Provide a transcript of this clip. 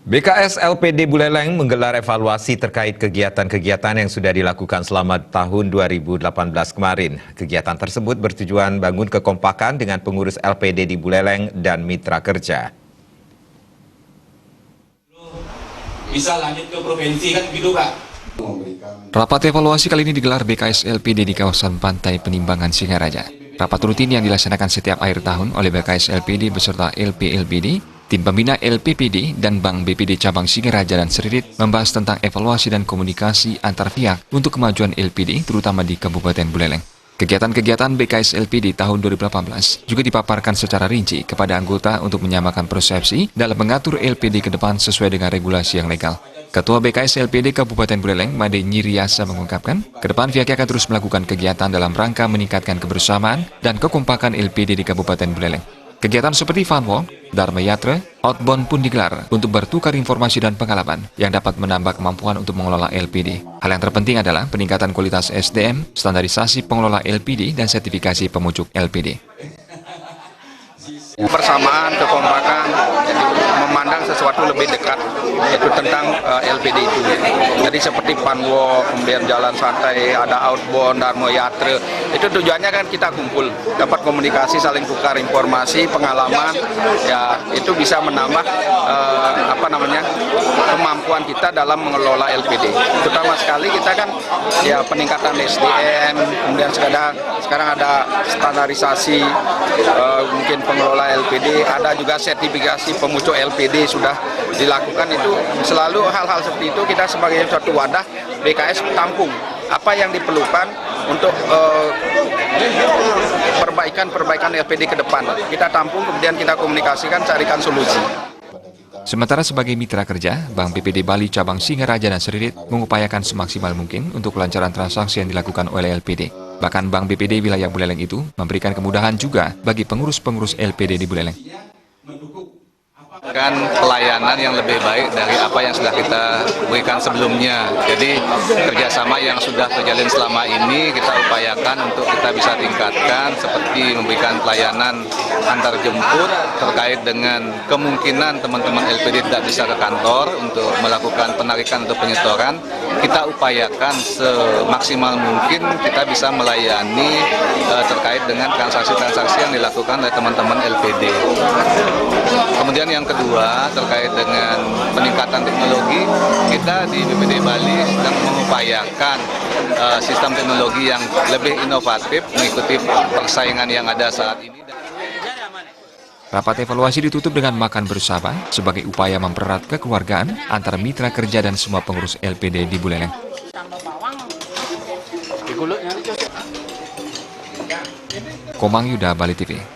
BKS LPD Buleleng menggelar evaluasi terkait kegiatan-kegiatan yang sudah dilakukan selama tahun 2018 kemarin. Kegiatan tersebut bertujuan bangun kekompakan dengan pengurus LPD di Buleleng dan mitra kerja. Bisa lanjut ke provinsi kan gitu, Pak. Rapat evaluasi kali ini digelar BKS LPD di kawasan Pantai Penimbangan Singaraja. Rapat rutin yang dilaksanakan setiap akhir tahun oleh BKS LPD beserta LPLPD, tim pembina LPPD, dan Bank BPD Cabang Singaraja dan Seririt membahas tentang evaluasi dan komunikasi antar pihak untuk kemajuan LPD, terutama di Kabupaten Buleleng. Kegiatan-kegiatan BKS LPD tahun 2018 juga dipaparkan secara rinci kepada anggota untuk menyamakan persepsi dalam mengatur LPD ke depan sesuai dengan regulasi yang legal. Ketua BKS LPD Kabupaten Buleleng, Made Nyiriasa, mengungkapkan, ke depan pihaknya akan terus melakukan kegiatan dalam rangka meningkatkan kebersamaan dan kekompakan LPD di Kabupaten Buleleng. Kegiatan seperti Fun Walk, Dharma Yatra, Outbound pun digelar untuk bertukar informasi dan pengalaman yang dapat menambah kemampuan untuk mengelola LPD. Hal yang terpenting adalah peningkatan kualitas SDM, standarisasi pengelola LPD, dan sertifikasi pemucuk LPD. Persamaan, kekompakan, jadi memandang sesuatu lebih dekat, itu tentang LPD itu. Jadi seperti Fun Walk, kemudian jalan santai, ada Outbound, Dharma Yatra, itu tujuannya kan kita kumpul, dapat komunikasi, saling tukar informasi, pengalaman, ya itu bisa menambah kemampuan kita dalam mengelola LPD. Terutama sekali kita kan ya peningkatan SDM, kemudian sekarang ada standarisasi mungkin pengelola LPD, ada juga sertifikasi pemucuk LPD sudah dilakukan. Itu selalu hal-hal seperti itu kita sebagai suatu wadah BKS tampung apa yang diperlukan untuk perbaikan LPD ke depan. Kita tampung, kemudian kita komunikasikan, carikan solusi. Sementara sebagai mitra kerja, Bank BPD Bali Cabang Singaraja dan Seririt mengupayakan semaksimal mungkin untuk kelancaran transaksi yang dilakukan oleh LPD. Bahkan Bank BPD wilayah Buleleng itu memberikan kemudahan juga bagi pengurus-pengurus LPD di Buleleng. Kan pelayanan yang lebih baik dari apa yang sudah kita berikan sebelumnya. Jadi kerjasama yang sudah terjalin selama ini kita upayakan untuk kita bisa tingkatkan, seperti memberikan pelayanan antar jemput terkait dengan kemungkinan teman-teman LPD tidak bisa ke kantor untuk melakukan penarikan atau penyetoran. Kita upayakan semaksimal mungkin kita bisa melayani terkait dengan transaksi-transaksi yang dilakukan oleh teman-teman LPD. Kemudian yang kedua, terkait dengan peningkatan teknologi, kita di BPD Bali sedang mengupayakan sistem teknologi yang lebih inovatif mengikuti persaingan yang ada saat ini. Rapat evaluasi ditutup dengan makan bersama sebagai upaya mempererat kekeluargaan antara mitra kerja dan semua pengurus LPD di Buleleng. Komang Yuda, Bali TV.